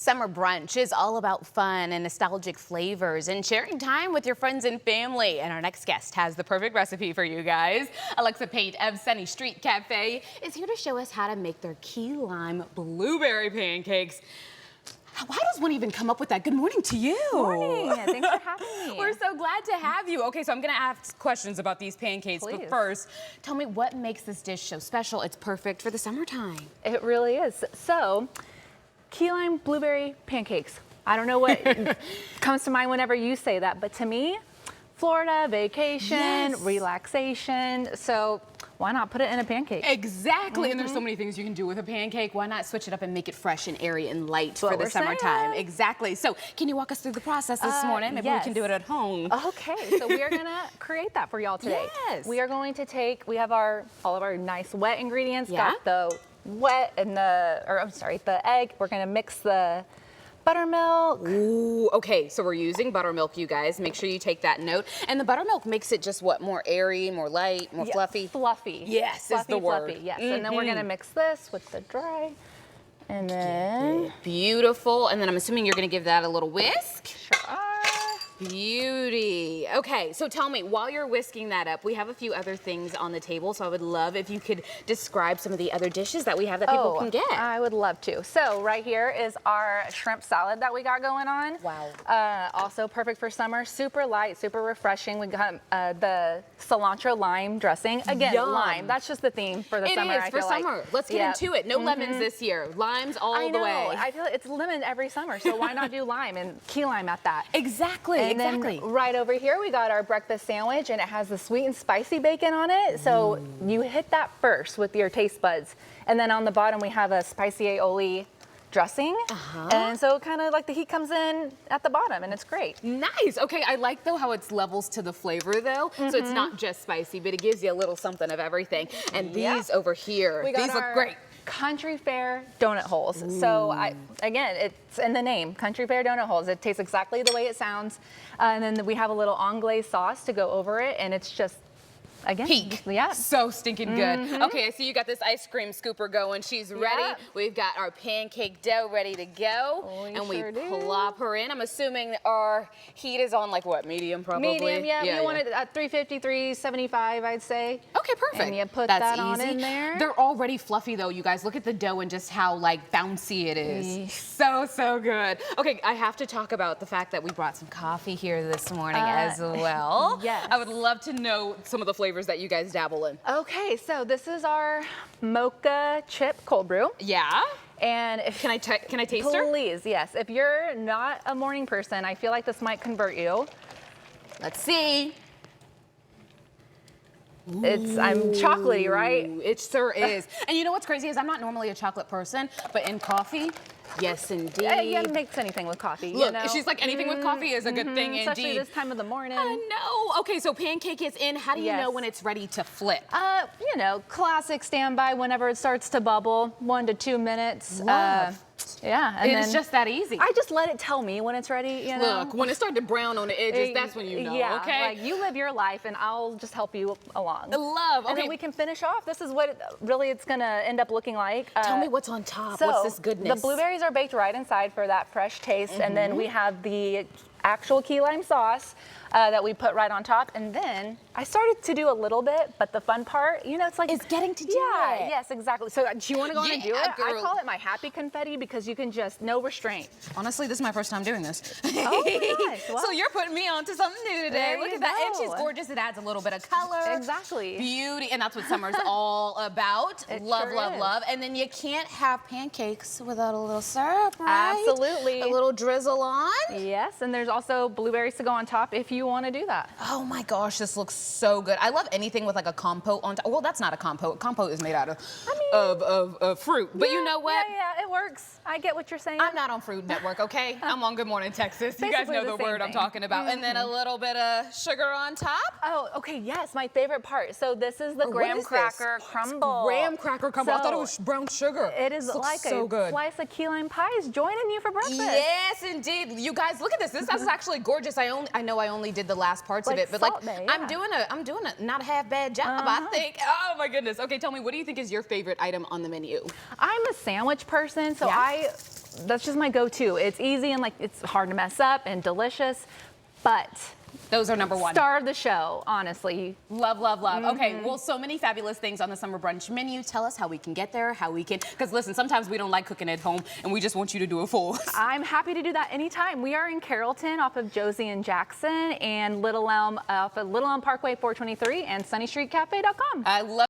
Summer brunch is all about fun and nostalgic flavors and sharing time with your friends and family. And our next guest has the perfect recipe for you guys. Alexa Pate of Sunny Street Cafe is here to show us how to make their key lime blueberry pancakes. Why does one even come up with that? Good morning to you. Morning. Thanks for having me. We're so glad to have you. Okay, so I'm gonna ask questions about these pancakes, Please. but first, tell me what makes this dish so special. It's perfect for the summertime. It really is. So, key lime blueberry pancakes. I don't know what comes to mind whenever you say that, but to me, Florida, vacation, Yes. relaxation. So why not put it in a pancake? Exactly, and there's so many things you can do with a pancake. Why not switch it up and make it fresh and airy and light for the we're summertime? saying. Exactly. So can you walk us through the process this morning? Maybe we can do it at home. Okay, so we are gonna create that for y'all today. Yes. We are going to we have all of our nice wet ingredients. Yeah. Got the wet and the egg. We're gonna mix the buttermilk. Ooh, okay, so we're using buttermilk, you guys. Make sure you take that note. And the buttermilk makes it just what, more airy, more light, more fluffy? Fluffy. Yes, fluffy, is the word. Fluffy, yes. And then we're gonna mix this with the dry. And then Beautiful. And then I'm assuming you're gonna give that a little whisk. sure are. Beauty. Okay, so tell me, while you're whisking that up, we have a few other things on the table, so I would love if you could describe some of the other dishes that we have that people can get. I would love to. So right here is our shrimp salad that we got going on. Wow. Also perfect for summer. Super light, super refreshing. We got the cilantro lime dressing. Again, Yum. lime. That's just the theme for the summer. It is for summer. Like. Let's get into it. No lemons this year. Limes all I know. the way. I feel it's lemon every summer, so why not do lime and key lime at that? Exactly. And exactly. then right over here, we got our breakfast sandwich, and it has the sweet and spicy bacon on it. So you hit that first with your taste buds. And then on the bottom, we have a spicy aioli dressing. And so kind of like the heat comes in at the bottom, and it's great. Nice. Okay, I like though how it's levels to the flavor though. So it's not just spicy, but it gives you a little something of everything. And these over here, We got these look our great. Country Fair donut holes. So again, it's in the name, Country Fair donut holes. It tastes exactly the way it sounds. And then we have a little anglaise sauce to go over it, and it's just, again, Peak. Yeah. So stinking good. Okay, I see you got this ice cream scooper going. She's ready. Yeah. We've got our pancake dough ready to go. We and sure we do. plop her in. I'm assuming our heat is on like what, medium probably? Medium, yeah. You want it at 350, 375, I'd say. Okay, perfect. And you put That's that on easy. in there. They're already fluffy though, you guys. Look at the dough and just how like bouncy it is. So good. Okay, I have to talk about the fact that we brought some coffee here this morning as well. Yes. I would love to know some of the flavors that you guys dabble in. Okay, so this is our mocha chip cold brew. Yeah. And if Can I taste her? please, yes. If you're not a morning person, I feel like this might convert you. Let's see. I'm chocolatey, right? It sure is. And you know what's crazy is I'm not normally a chocolate person, but in coffee, yes indeed. Yeah, mix anything with coffee. Look, you know? she's like anything with coffee is a good thing Especially indeed. this time of the morning. I know. Okay, so pancake is in. How do you know Yes. when it's ready to flip? You know, classic standby whenever it starts to bubble, 1 to 2 minutes. Love. Yeah, and It's then just that easy. I just let it tell me when it's ready, you know? Look, when it started to brown on the edges, that's when you know, Yeah, okay? like you live your life and I'll just help you along. Love, And okay. then we can finish off. This is what it's gonna end up looking like. Tell me what's on top. So What's this goodness? the blueberries are baked right inside for that fresh taste, and then we have the actual key lime sauce that we put right on top. And then I started to do a little bit, but the fun part, you know, it's like It's getting to do yeah, it. yes, exactly. So do you want to go on and do Yeah, it? I girl. call it my happy confetti because you can just no restraint. Honestly, this is my first time doing this. Oh, nice. So Well, you're putting me on to something new today. there Look you at that. And she's go. gorgeous. It adds a little bit of color. Exactly. Beauty. And that's what summer's all about. It Love, sure love, is. love. And then you can't have pancakes without a little syrup, right? Absolutely. A little drizzle on. Yes, and there's also blueberries to go on top if you want to do that. Oh my gosh, this looks so good. I love anything with like a compote on top. Well, that's not a compote. Compote is made out of fruit. But you know what? Yeah, it works. I get what you're saying. I'm not on Food Network, okay? I'm on Good Morning Texas. You guys Basically know the the same word I'm thing. talking about. And then a little bit of sugar on top. Oh, okay, yes, my favorite part. So this is the What graham is this? cracker crumble. Graham cracker crumble. I thought it So was brown sugar. It is This looks like so a good. slice of key lime pie is joining you for breakfast. Yes, indeed. You guys, look at this. This is actually gorgeous. I know I only did the last parts of Like it, but Salt like Bae, I'm yeah. doing a not a half bad job, I think. Oh my goodness. Okay, tell me, what do you think is your favorite item on the menu? I'm a sandwich person, so Yeah? I that's just my go-to. It's easy and like it's hard to mess up and delicious, but those are number one. Star of the show, honestly. Love, love, love. Okay, well, so many fabulous things on the summer brunch menu. Tell us how we can get there, how we can, because listen, sometimes we don't like cooking at home and we just want you to do it for us. I'm happy to do that anytime. We are in Carrollton off of Josie and Jackson, and Little Elm off of Little Elm Parkway 423 and SunnyStreetCafe.com. I love